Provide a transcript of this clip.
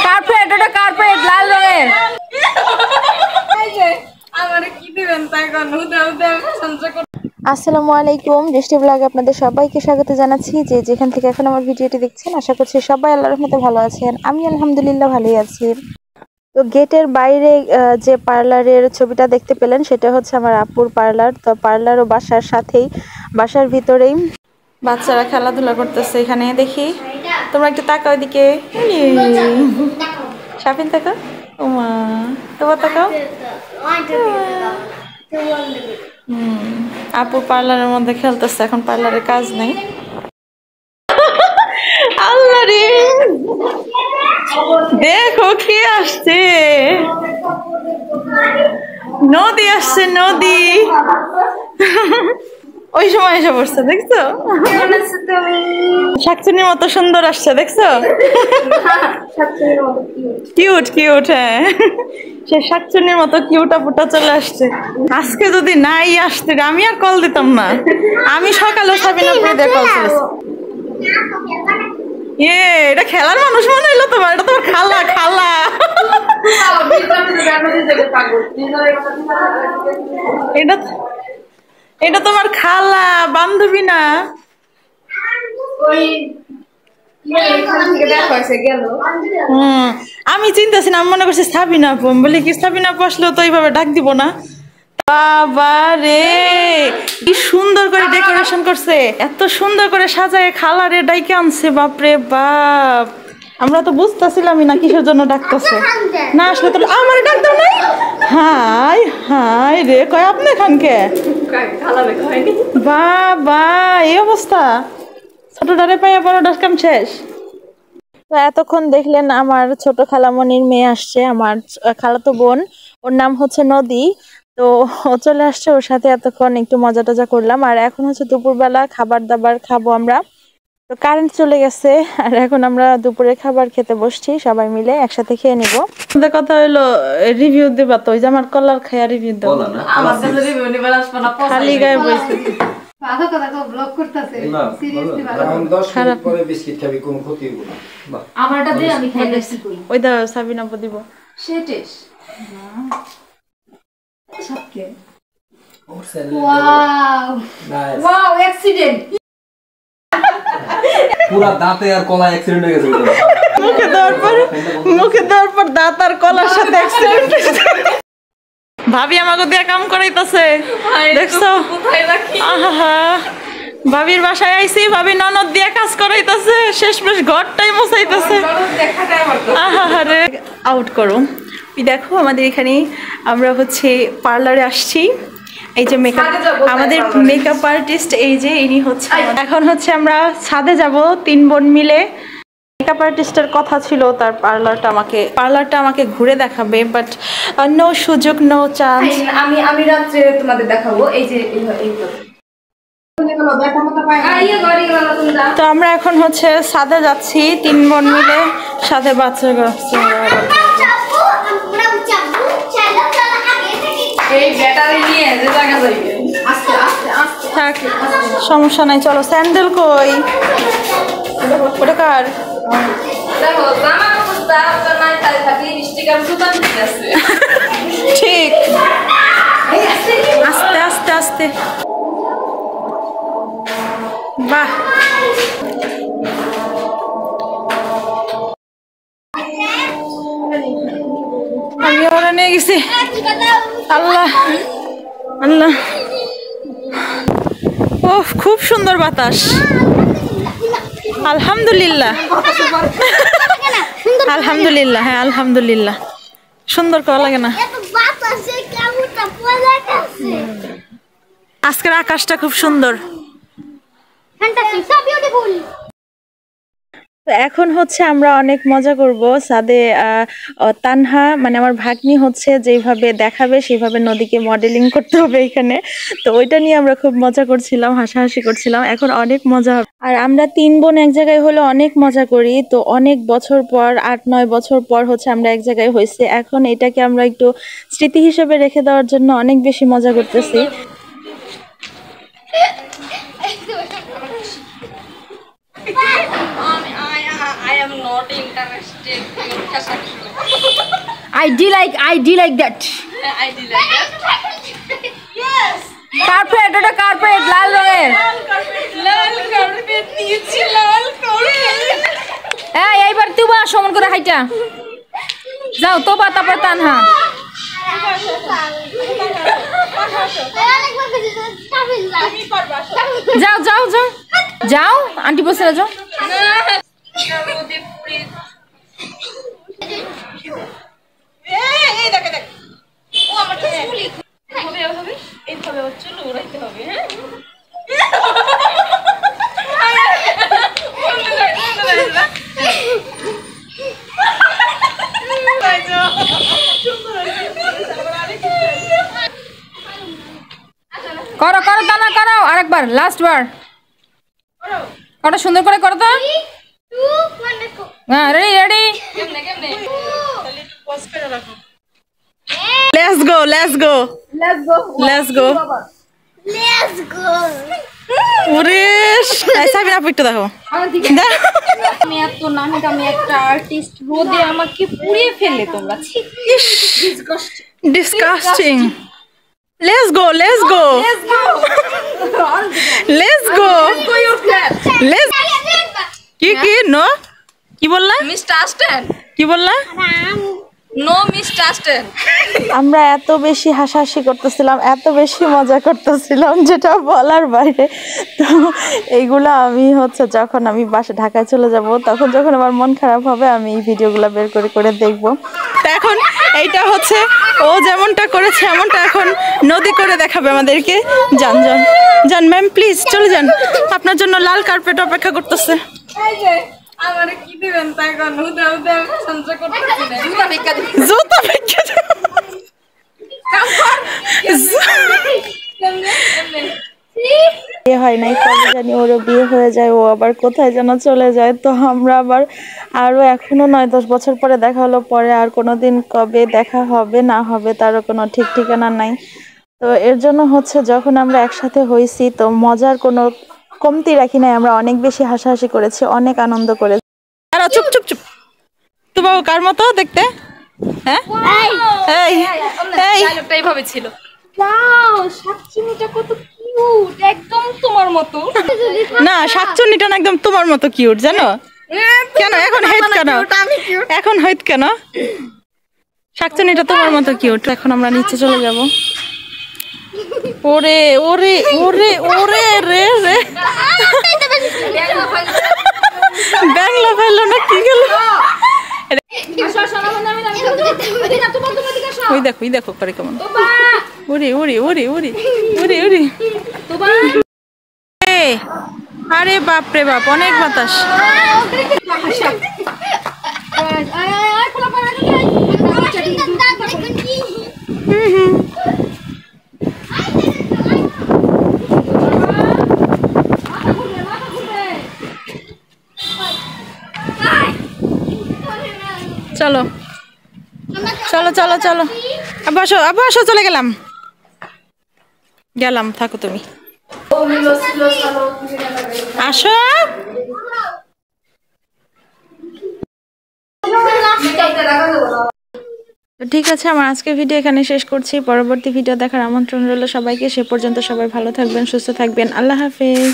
Carpet, এটা carpet লাল রঙের। আসসালামু আলাইকুম, বৃষ্টি ব্লগে আপনাদের সবাইকে স্বাগত জানাচ্ছি। যে যেখান থেকে এখন আমার ভিডিওটি দেখছেন, আশা করছি সবাই আল্লাহর রহমতে ভালো আছেন। আমি আলহামদুলিল্লাহ ভালোই আছি। তো গেটের বাইরে যে পার্লারের ছবিটা দেখতে পেলেন, সেটা হচ্ছে আমার আপুর পার্লার। তো পার্লার ও বাসার সাথেই, বাসার ভিতরেই বাচ্চারা খেলাধুলা করতেছে। এখানে দেখি, তোমরা একটু তাকাও এদিকে। শাফিন তাকাও, ওমা তোমার তাকাও। আপু পার্লারের মধ্যে খেলতেছে, এখন পার্লারের কাজ নেই। আল্লাহ রে, দেখো কি আসছে, নদী আসছে, নদী ওই সময় এসে পড়ছে, দেখছো? শাকচুনির মতো সুন্দর আসছে, দেখছো? কিউট কিউট, হ্যাঁ, সে শাকচুনির মতো কিউটা পুটা চলে আসছে। আজকে যদি নাই আসতে, আমি আর কল দিতাম না। আমি সকালে সাবিনা আপুদের কল করেছি। এটা খেলার মানুষ মনে হইলো তোমার? এটা তোমার খালা, খালা। এটা তোমার খালা, বান্ধবী না? আমি চিন্তাছি না, আমি মনে করছি সাবিনা আপু। বলি কি সাবিনা আপু আসলেও তো এইভাবে ডাক দিব না। বাবা রে, কি সুন্দর করে ডেকোরেশন করছে, এত সুন্দর করে সাজায় খালা রে ডাইকে আনছে। বাপরে বাপ, আমরা তো বুঝতেছিলামই না কিসের জন্য ডাকতেছে। না আসলে তো আমার ডাক দাও নাই। হাই হাই রে, কয় আপনি খানকে বাবা, এই অবস্থা। ছোট ডারে পাইয়া বড় ডাক কাম শেষ। তো এতক্ষণ দেখলেন আমার ছোট খালামণির মেয়ে আসছে, আমার খালাতো বোন, ওর নাম হচ্ছে নদী। তো ও চলে আসছে, ওর সাথে এতক্ষণ একটু মজা টজা করলাম। আর এখন হচ্ছে দুপুরবেলা খাবার দাবার খাবো আমরা। তো কারেন্ট চলে গেছে, আর এখন আমরা দুপুরে খাবার খেতে বসছি, সবাই মিলে একসাথে খেয়ে নিব। আমাদের কথা হইলো রিভিউ দিবা তো, ওই যে আমার কলার খায়া রিভিউ দাও। খালি গায়ে বসে সাবিনা আপু দিব। পুরা দাঁতে আর কলা অ্যাক্সিডেন্ট হয়ে গেছে। মুখে দেওয়ার পর দাঁত আর কলার সাথে অ্যাক্সিডেন্ট। ভাবি আমাকে দিয়ে কাম করাইতেছে, দেখছো? আহা, ভাবির বাসায় আইছি, ভাবি ননদ দিয়ে কাজ করাইতেছে, শেষমেশ ঘরটাই মুছাইতেছে। আহা রে, আউট করো। দেখো আমাদের এখানে আমরা হচ্ছে পার্লারে আসছি। এই যে মেকআপ, আমাদের মেকআপ আর্টিস্ট এই যে ইনি হচ্ছে। এখন হচ্ছে আমরা ছাদে যাব 3 বোন মিলে। মেকআপ আর্টিস্টের কথা ছিল তার পার্লারটা আমাকে ঘুরে দেখাবে, বাট নো সুযোগ, নো চান্স। আমি রাত্রে তোমাদের দেখাবো। এই যে তো আমরা এখন হচ্ছে ছাদে যাচ্ছি 3 বোন মিলে, সাথে বাচ্চা কাচ্চা। থাক, সমস্যা নাই, চলো। স্যান্ডেল কই? ওটা কার? ঠিক, আস্তে আস্তে আস্তে। বাহ, আমি ওরা নিয়ে গেছি। আল্লাহ আল্লাহ, ও খুব সুন্দর বাতাস। আলহামদুলিল্লাহ, আলহামদুলিল্লাহ, হ্যাঁ আলহামদুলিল্লাহ। সুন্দর করা লাগে না? আজকের আকাশটা খুব সুন্দর। তো এখন হচ্ছে আমরা অনেক মজা করব ছাদে। তানহা মানে আমার ভাগ্নি হচ্ছে যেভাবে দেখাবে সেইভাবে নদীকে মডেলিং করতে হবে এখানে। তো ওইটা নিয়ে আমরা খুব মজা করছিলাম, হাসাহাসি করছিলাম। এখন অনেক মজা হবে। আর আমরা 3 বোন এক জায়গায় হলে অনেক মজা করি। তো অনেক বছর পর, 8-9 বছর পর হচ্ছে আমরা এক জায়গায় হয়েছে। এখন এটাকে আমরা একটু স্মৃতি হিসেবে রেখে দেওয়ার জন্য অনেক বেশি মজা করতেছি। not interested in fashion show. I do like that. I did like that. Yes. Carpet, ওটা কার্পেট লাল রঙের। লাল কার্পেট নিয়েছি, লাল কার্পেট। এই এইবার তুবা সমান করে হাইটা যাও, তোবা তারপর তানহা। যাও যাও যাও যাও, আন্টি বসে যাও। এই দেখ দেখ, ও আমার তো চুলি হবে হবে, এইভাবে ওর চুল উড়াইতে হবে। করো করো তানা করো, আরেকবার লাস্ট বার করো, সুন্দর করে করো তো। হ্যাঁ রেডি রেডি। কেমনে কেমনে let's go let's go let's গো। ওরে সাবিনা আপু একটু দেখো। আমি এত নামি দামি একটা আর্টিস্ট, রোদে আমাকে পুড়িয়ে ফেললে তোমরা। Disgusting. Let's go let's go let's go let's. কি কি নো কি বললা? মিস্টার আসটেন, কি বললা? No mister Austen. আমরা এত বেশি হাসাহাসি করতেছিলাম, এত বেশি মজা করতেছিলাম যেটা বলার বাইরে। তো এইগুলো আমি হচ্ছে যখন আমি বাসা ঢাকায় চলে যাব, তখন যখন আমার মন খারাপ হবে আমি এই ভিডিওগুলো বের করে করে দেখব। তো এখন এইটা হচ্ছে ও যেমনটা করেছে এমনটা এখন নদী করে দেখাবে আমাদেরকে। যান যান যান ম্যাম প্লিজ চলে যান, আপনার জন্য লাল কার্পেট অপেক্ষা করতেছে। এই যে আমারে কি দিবেন তাই কোন হুদা হুদা সঞ্চয় করতেছি না। জুতা ভিক্ষা দিবেন, জুতা ভিক্ষা দিবেন। কেমনে এমনে বিয়ে হয় নাই, কবে জানি ওরও বিয়ে হয়ে যায়, ও আবার কোথায় যেন চলে যায়। তো আমরা আবার আরও এখনো 9-10 বছর পরে দেখা হলো, পরে আর কোনোদিন কবে দেখা হবে না হবে তারও কোনো ঠিক ঠিকানা নাই। তো এর জন্য হচ্ছে যখন আমরা একসাথে হয়েছি তো মজার কোনো কমতি রাখি নাই, আমরা অনেক বেশি হাসাহাসি করেছি, অনেক আনন্দ করেছি। আর চুপ চুপ চুপ, তো বাবু কার মতো দেখতে? হ্যাঁ এই এই ডায়লগটা এইভাবে ছিল। ওয়াও, সাতচিনিটা কত কিউট, একদম তোমার মতো। না শাকচুন্নিটা না একদম তোমার মতো কিউট, জানো কেন? এখন হেট কেন? এখন হেট কেন? শাকচুন্নিটা তোমার মতো কিউট। এখন আমরা নিচে চলে যাব। ওরে ওরে ওরে ওরে রে রে, ব্যাংলা ফেললো না কি গেল? ওই দেখো ওই দেখো করে কেমন উড়ি উড়ি উড়ি উড়ি উড়ি উড়ি। আরে বাপ রে বাপ, অনেক বাতাস। চলো চলো চলো চলো, আব্বু আসো আব্বু আসো, চলে গেলাম গেলাম, থাকো তুমি আসো। ঠিক আছে, আমার আজকের ভিডিও এখানে শেষ করছি। পরবর্তী ভিডিও দেখার আমন্ত্রণ রইল সবাইকে। সে পর্যন্ত সবাই ভালো থাকবেন, সুস্থ থাকবেন। আল্লাহ হাফেজ।